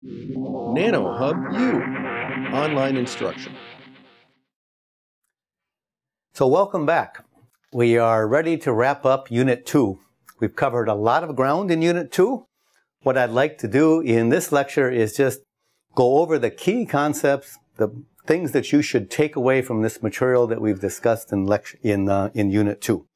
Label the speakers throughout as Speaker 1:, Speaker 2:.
Speaker 1: NanoHub U, online instruction.
Speaker 2: So welcome back. We are ready to wrap up Unit 2. We've covered a lot of ground in Unit 2. What I'd like to do in this lecture is just go over the key concepts, the things that you should take away from this material that we've discussed in Unit 2.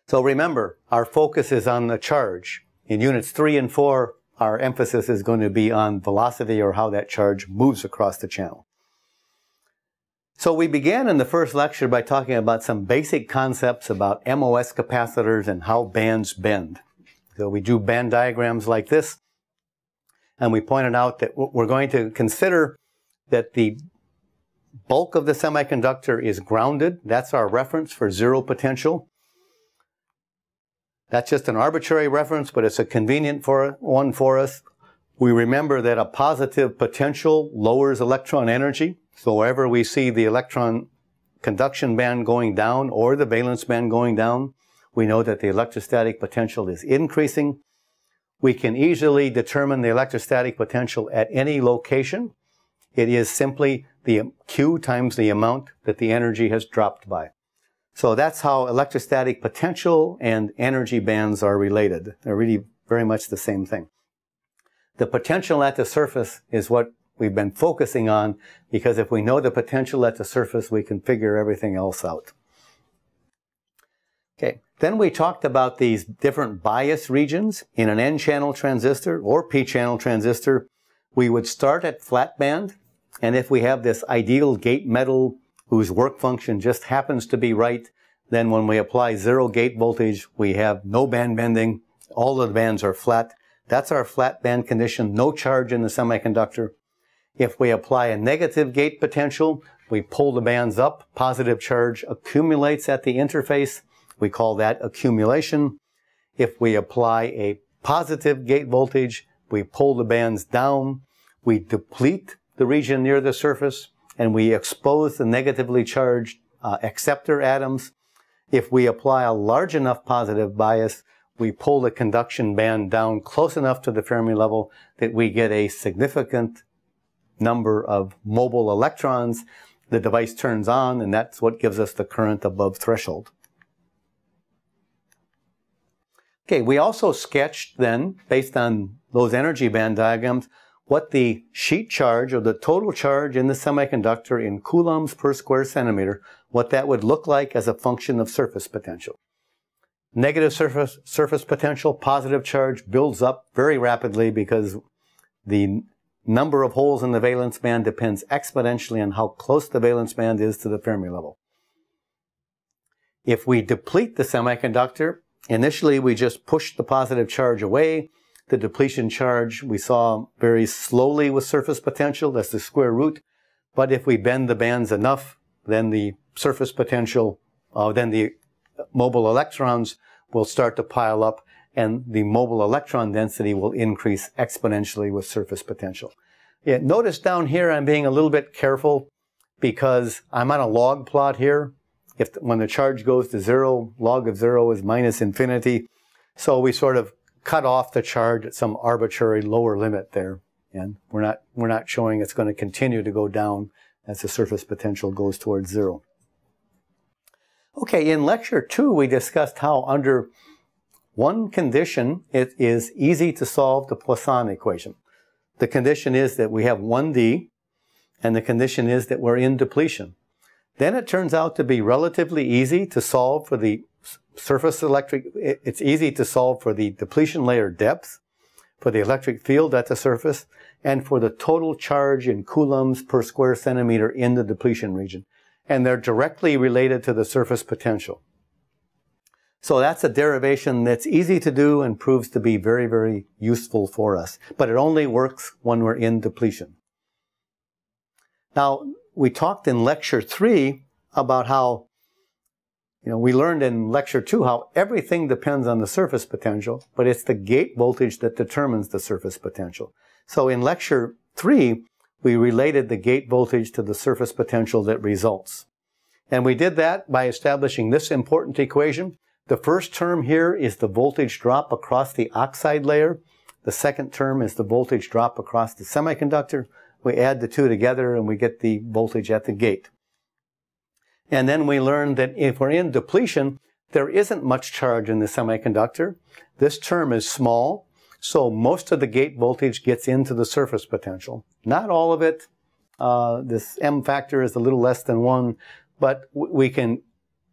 Speaker 2: So remember, our focus is on the charge. In Units 3 and 4, our emphasis is going to be on velocity, or how that charge moves across the channel. So we began in the first lecture by talking about some basic concepts about MOS capacitors and how bands bend. So we drew band diagrams like this, and we pointed out that we're going to consider that the bulk of the semiconductor is grounded. That's our reference for zero potential. That's just an arbitrary reference, but it's a convenient one for us. We remember that a positive potential lowers electron energy. So wherever we see the electron conduction band going down or the valence band going down, we know that the electrostatic potential is increasing. We can easily determine the electrostatic potential at any location. It is simply the Q times the amount that the energy has dropped by. So that's how electrostatic potential and energy bands are related. They're really very much the same thing. The potential at the surface is what we've been focusing on, because if we know the potential at the surface, we can figure everything else out. Okay, then we talked about these different bias regions in an N-channel transistor or P-channel transistor. We would start at flat band, and if we have this ideal gate metal whose work function just happens to be right, then when we apply zero gate voltage, we have no band bending. All of the bands are flat. That's our flat band condition, no charge in the semiconductor. If we apply a negative gate potential, we pull the bands up. Positive charge accumulates at the interface. We call that accumulation. If we apply a positive gate voltage, we pull the bands down. We deplete the region near the surface, and we expose the negatively charged acceptor atoms. If we apply a large enough positive bias, we pull the conduction band down close enough to the Fermi level that we get a significant number of mobile electrons. The device turns on, and that's what gives us the current above threshold. Okay, we also sketched then, based on those energy band diagrams, what the sheet charge, or the total charge in the semiconductor in coulombs per square centimeter, what that would look like as a function of surface potential. Negative surface potential, positive charge builds up very rapidly because the number of holes in the valence band depends exponentially on how close the valence band is to the Fermi level. If we deplete the semiconductor, initially we just push the positive charge away. The depletion charge we saw very slowly with surface potential, that's the square root. But if we bend the bands enough, then the surface potential, then the mobile electrons will start to pile up, and the mobile electron density will increase exponentially with surface potential. Yeah, notice down here I'm being a little bit careful because I'm on a log plot here. When the charge goes to zero, log of zero is minus infinity. So we sort of cut off the charge at some arbitrary lower limit there. And we're not showing it's going to continue to go down as the surface potential goes towards zero. Okay, in lecture 2, we discussed how under one condition it is easy to solve the Poisson equation. The condition is that we have 1D, and the condition is that we're in depletion. Then it turns out to be relatively easy to solve for the surface electric, it's easy to solve for the depletion layer depth, for the electric field at the surface, and for the total charge in coulombs per square centimeter in the depletion region. And they're directly related to the surface potential. So that's a derivation that's easy to do and proves to be very, very useful for us. But it only works when we're in depletion. Now, we talked in lecture 3 about how, we learned in lecture 2 how everything depends on the surface potential, but it's the gate voltage that determines the surface potential. So in lecture 3, we related the gate voltage to the surface potential that results. And we did that by establishing this important equation. The first term here is the voltage drop across the oxide layer. The second term is the voltage drop across the semiconductor. We add the two together and we get the voltage at the gate. And then we learned that if we're in depletion, there isn't much charge in the semiconductor. This term is small, so most of the gate voltage gets into the surface potential. Not all of it. This M factor is a little less than 1, but we can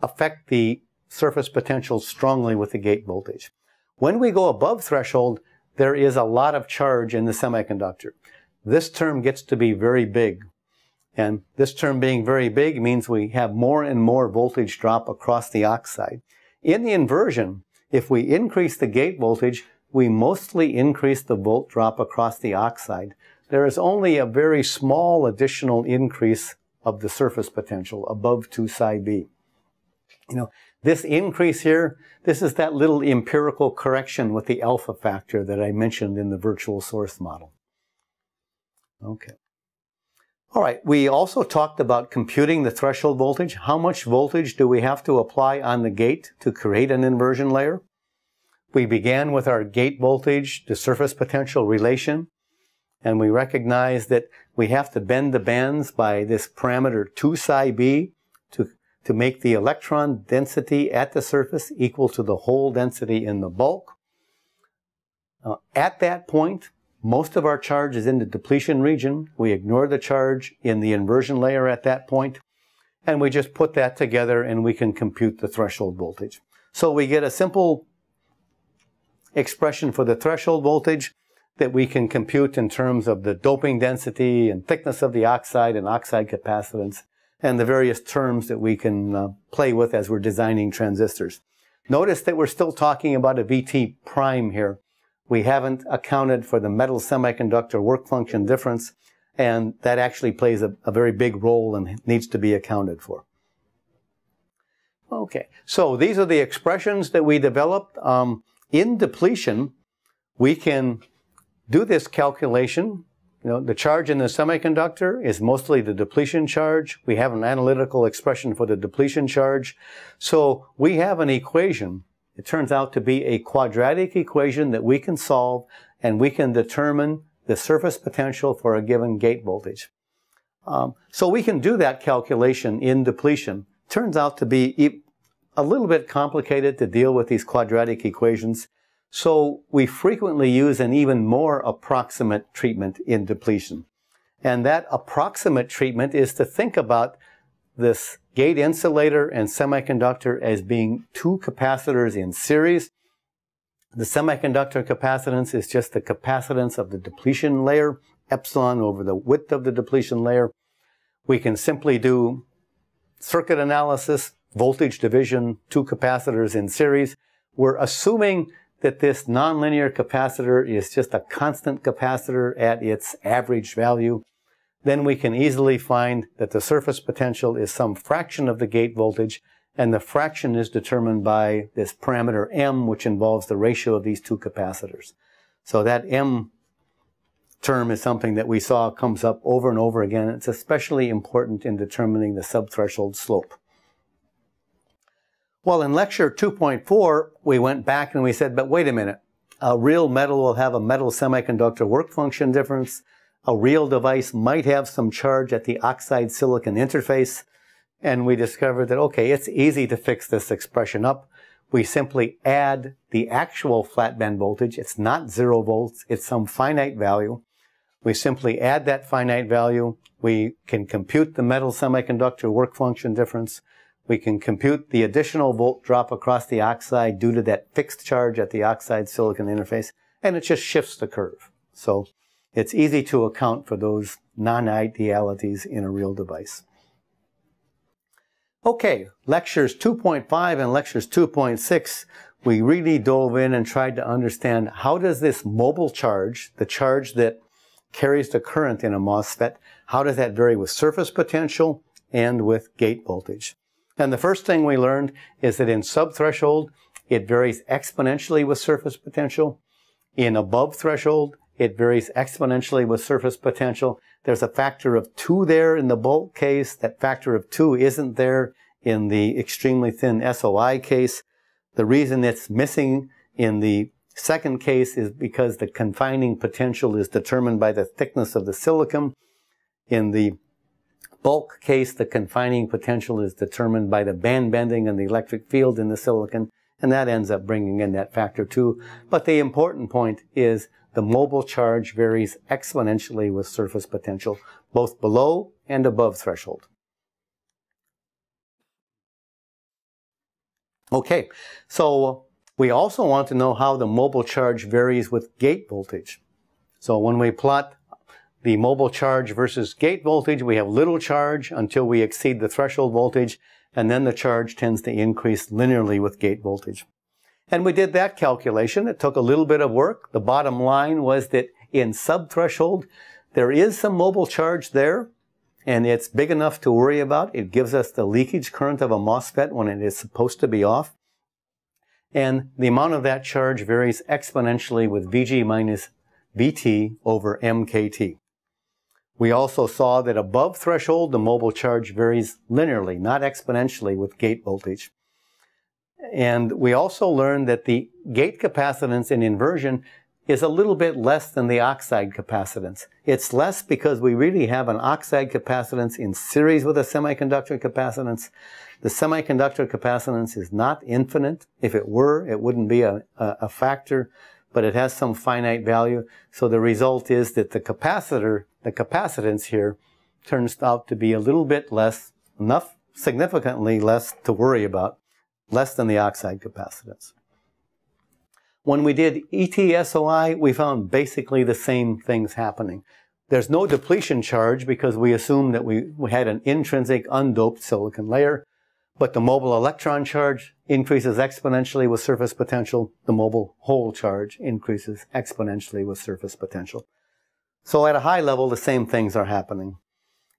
Speaker 2: affect the surface potential strongly with the gate voltage. When we go above threshold, there is a lot of charge in the semiconductor. This term gets to be very big. And this term being very big means we have more and more voltage drop across the oxide. In the inversion, if we increase the gate voltage, we mostly increase the volt drop across the oxide. There is only a very small additional increase of the surface potential above 2 psi b. You know, this increase here, this is that little empirical correction with the alpha factor that I mentioned in the virtual source model. Okay. All right, we also talked about computing the threshold voltage. How much voltage do we have to apply on the gate to create an inversion layer? We began with our gate voltage to surface potential relation, and we recognized that we have to bend the bands by this parameter 2 psi b to make the electron density at the surface equal to the hole density in the bulk. At that point, most of our charge is in the depletion region. We ignore the charge in the inversion layer at that point, and we just put that together and we can compute the threshold voltage. So we get a simple expression for the threshold voltage that we can compute in terms of the doping density and thickness of the oxide and oxide capacitance and the various terms that we can play with as we're designing transistors. Notice that we're still talking about a VT prime here. We haven't accounted for the metal semiconductor work function difference, and that actually plays a very big role and needs to be accounted for. Okay, so these are the expressions that we developed. In depletion, we can do this calculation. You know, the charge in the semiconductor is mostly the depletion charge. We have an analytical expression for the depletion charge. So we have an equation. It turns out to be a quadratic equation that we can solve, and we can determine the surface potential for a given gate voltage. So we can do that calculation in depletion. Turns out to be a little bit complicated to deal with these quadratic equations. So we frequently use an even more approximate treatment in depletion. And that approximate treatment is to think about this gate insulator and semiconductor as being two capacitors in series. The semiconductor capacitance is just the capacitance of the depletion layer, epsilon over the width of the depletion layer. We can simply do circuit analysis, voltage division, two capacitors in series. We're assuming that this nonlinear capacitor is just a constant capacitor at its average value. Then we can easily find that the surface potential is some fraction of the gate voltage, and the fraction is determined by this parameter M, which involves the ratio of these two capacitors. So that M term is something that we saw comes up over and over again. It's especially important in determining the subthreshold slope. Well, in lecture 2.4, we went back and we said, but wait a minute, a real metal will have a metal semiconductor work function difference. A real device might have some charge at the oxide-silicon interface. And we discovered that, okay, it's easy to fix this expression up. We simply add the actual flat band voltage. It's not 0 volts. It's some finite value. We simply add that finite value. We can compute the metal semiconductor work function difference. We can compute the additional volt drop across the oxide due to that fixed charge at the oxide-silicon interface. And it just shifts the curve. So it's easy to account for those non-idealities in a real device. Okay, lectures 2.5 and lectures 2.6, we really dove in and tried to understand how does this mobile charge, the charge that carries the current in a MOSFET, how does that vary with surface potential and with gate voltage? And the first thing we learned is that in subthreshold, it varies exponentially with surface potential. In above threshold, it varies exponentially with surface potential. There's a factor of 2 there in the bulk case. That factor of 2 isn't there in the extremely thin SOI case. The reason it's missing in the Second case is because the confining potential is determined by the thickness of the silicon. In the bulk case, the confining potential is determined by the band bending and the electric field in the silicon, and that ends up bringing in that factor 2. But the important point is the mobile charge varies exponentially with surface potential, both below and above threshold. Okay, so we also want to know how the mobile charge varies with gate voltage. So when we plot the mobile charge versus gate voltage, we have little charge until we exceed the threshold voltage, and then the charge tends to increase linearly with gate voltage. And we did that calculation. It took a little bit of work. The bottom line was that in subthreshold, there is some mobile charge there, and it's big enough to worry about. It gives us the leakage current of a MOSFET when it is supposed to be off. And the amount of that charge varies exponentially with VG minus VT over MKT. We also saw that above threshold, the mobile charge varies linearly, not exponentially with gate voltage. And we also learned that the gate capacitance in inversion is a little bit less than the oxide capacitance. It's less because we really have an oxide capacitance in series with a semiconductor capacitance. The semiconductor capacitance is not infinite. If it were, it wouldn't be a factor, but it has some finite value. So the result is that the capacitance here turns out to be a little bit less, significantly less to worry about, less than the oxide capacitance. When we did ET-SOI, we found basically the same things happening. There's no depletion charge because we assumed that we had an intrinsic undoped silicon layer, but the mobile electron charge increases exponentially with surface potential. The mobile hole charge increases exponentially with surface potential. So at a high level, the same things are happening.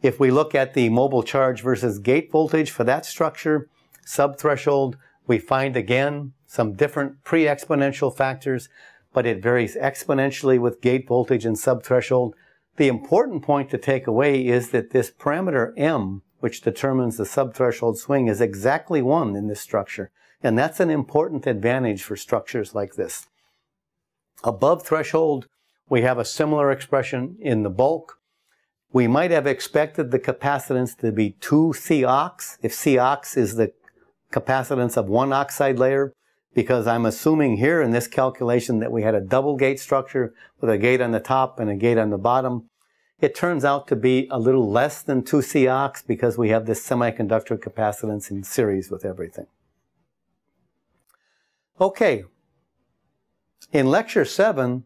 Speaker 2: If we look at the mobile charge versus gate voltage for that structure, subthreshold, we find again some different pre-exponential factors, but it varies exponentially with gate voltage and subthreshold. The important point to take away is that this parameter M, which determines the subthreshold swing, is exactly 1 in this structure. And that's an important advantage for structures like this. Above threshold, we have a similar expression in the bulk. We might have expected the capacitance to be 2 Cox, if Cox is the capacitance of one oxide layer, because I'm assuming here in this calculation that we had a double gate structure with a gate on the top and a gate on the bottom. It turns out to be a little less than 2 Cox because we have this semiconductor capacitance in series with everything. Okay, in lecture 7,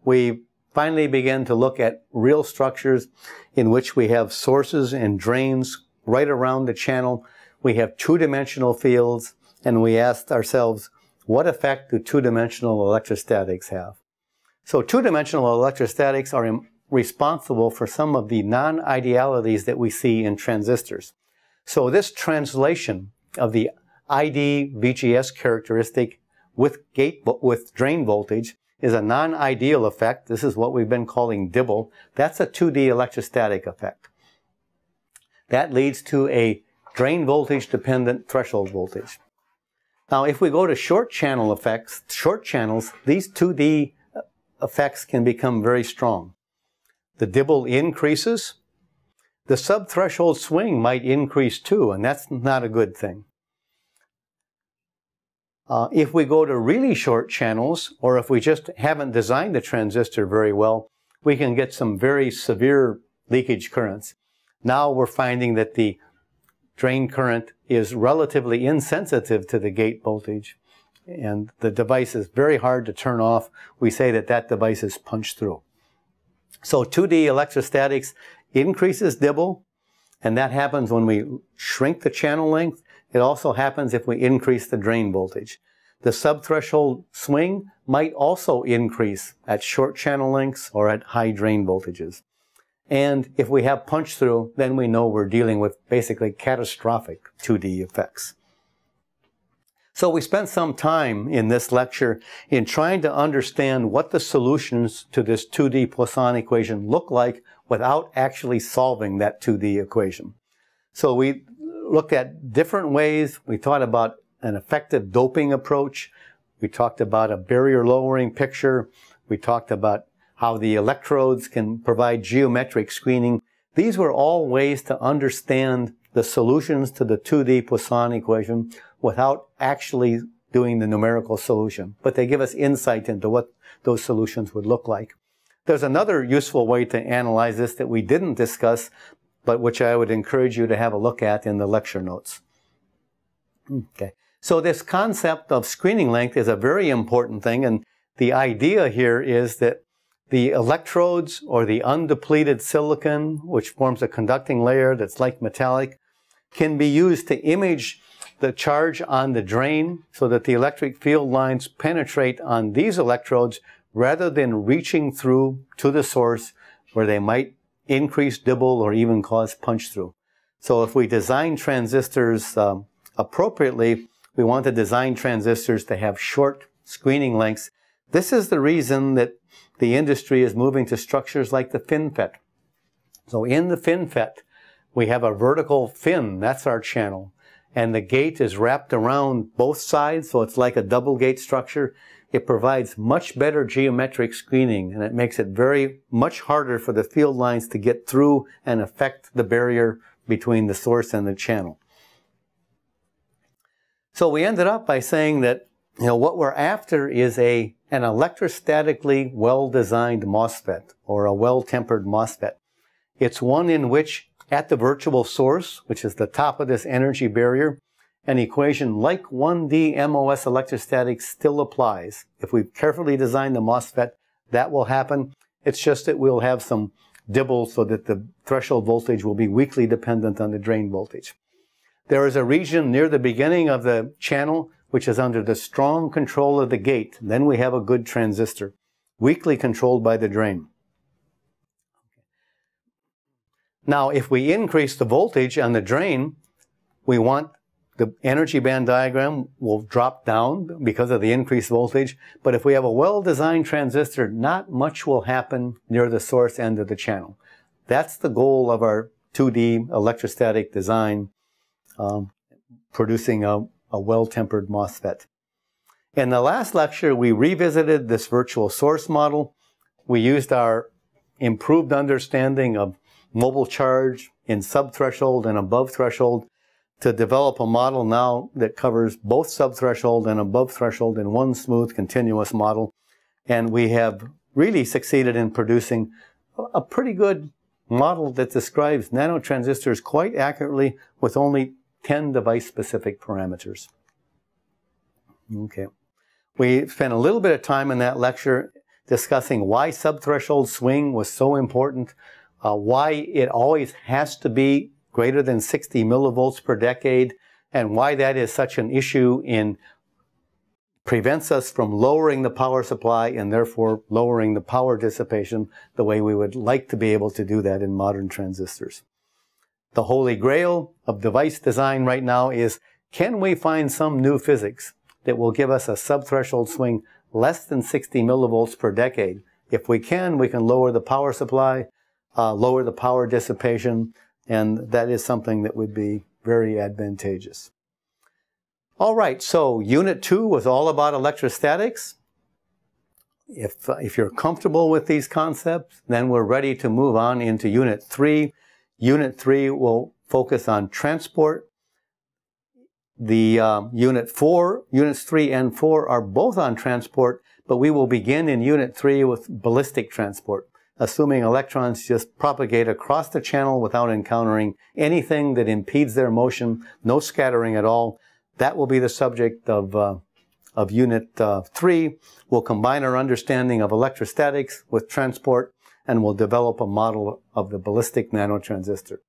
Speaker 2: we finally began to look at real structures in which we have sources and drains right around the channel. We have two-dimensional fields, and we asked ourselves, what effect do two-dimensional electrostatics have? So two-dimensional electrostatics are responsible for some of the non-idealities that we see in transistors. So this translation of the ID VGS characteristic with drain voltage is a non-ideal effect. This is what we've been calling Dibble. That's a 2D electrostatic effect. That leads to a drain voltage dependent threshold voltage. Now, if we go to short channel effects, short channels, these 2D effects can become very strong. The Dibble increases. The subthreshold swing might increase too, and that's not a good thing. If we go to really short channels, or if we just haven't designed the transistor very well, we can get some very severe leakage currents. Now we're finding that the drain current is relatively insensitive to the gate voltage, and the device is very hard to turn off. We say that that device is punched through. So 2D electrostatics increases Dibble, and that happens when we shrink the channel length. It also happens if we increase the drain voltage. The subthreshold swing might also increase at short channel lengths or at high drain voltages. And if we have punch through, then we know we're dealing with basically catastrophic 2D effects. So we spent some time in this lecture in trying to understand what the solutions to this 2D Poisson equation look like without actually solving that 2D equation. So we looked at different ways. We thought about an effective doping approach. We talked about a barrier lowering picture. We talked about how the electrodes can provide geometric screening. These were all ways to understand the solutions to the 2D Poisson equation without actually doing the numerical solution. But they give us insight into what those solutions would look like. There's another useful way to analyze this that we didn't discuss, but which I would encourage you to have a look at in the lecture notes. Okay. So this concept of screening length is a very important thing, and the idea here is that the electrodes or the undepleted silicon, which forms a conducting layer that's like metallic, can be used to image the charge on the drain so that the electric field lines penetrate on these electrodes rather than reaching through to the source where they might increase dibble or even cause punch through. So if we design transistors appropriately, we want to design transistors to have short screening lengths. This is the reason that the industry is moving to structures like the FinFET. So in the FinFET, we have a vertical fin, that's our channel, and the gate is wrapped around both sides, so it's like a double gate structure. It provides much better geometric screening, and it makes it very much harder for the field lines to get through and affect the barrier between the source and the channel. So we ended up by saying that, what we're after is an electrostatically well-designed MOSFET, or a well-tempered MOSFET. It's one in which, at the virtual source, which is the top of this energy barrier, an equation like 1D MOS electrostatics still applies. If we carefully design the MOSFET, that will happen. It's just that we'll have some dibble so that the threshold voltage will be weakly dependent on the drain voltage. There is a region near the beginning of the channel which is under the strong control of the gate. Then we have a good transistor, weakly controlled by the drain. Now, if we increase the voltage on the drain, we want the energy band diagram will drop down because of the increased voltage. But if we have a well-designed transistor, not much will happen near the source end of the channel. That's the goal of our 2D electrostatic design, producing a well-tempered MOSFET. In the last lecture, we revisited this virtual source model. We used our improved understanding of mobile charge in subthreshold and above threshold to develop a model now that covers both subthreshold and above threshold in one smooth continuous model. And we have really succeeded in producing a pretty good model that describes nanotransistors quite accurately with only 10 device-specific parameters. Okay. We spent a little bit of time in that lecture discussing why subthreshold swing was so important, why it always has to be greater than 60 millivolts per decade, and why that is such an issue in prevents us from lowering the power supply and therefore lowering the power dissipation the way we would like to be able to do that in modern transistors. The holy grail of device design right now is, can we find some new physics that will give us a subthreshold swing less than 60 millivolts per decade? If we can lower the power supply, lower the power dissipation, and that is something that would be very advantageous. All right, so Unit 2 was all about electrostatics. If you're comfortable with these concepts, then we're ready to move on into Unit 3. Unit 3 will focus on transport. The Units 3 and 4 are both on transport, but we will begin in Unit 3 with ballistic transport, assuming electrons just propagate across the channel without encountering anything that impedes their motion, no scattering at all. That will be the subject of Unit 3. We'll combine our understanding of electrostatics with transport, and we'll develop a model of the ballistic nanotransistor.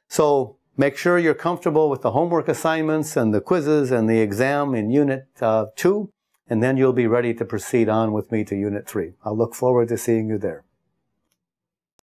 Speaker 2: So make sure you're comfortable with the homework assignments and the quizzes and the exam in Unit 2, and then you'll be ready to proceed on with me to Unit 3. I'll look forward to seeing you there.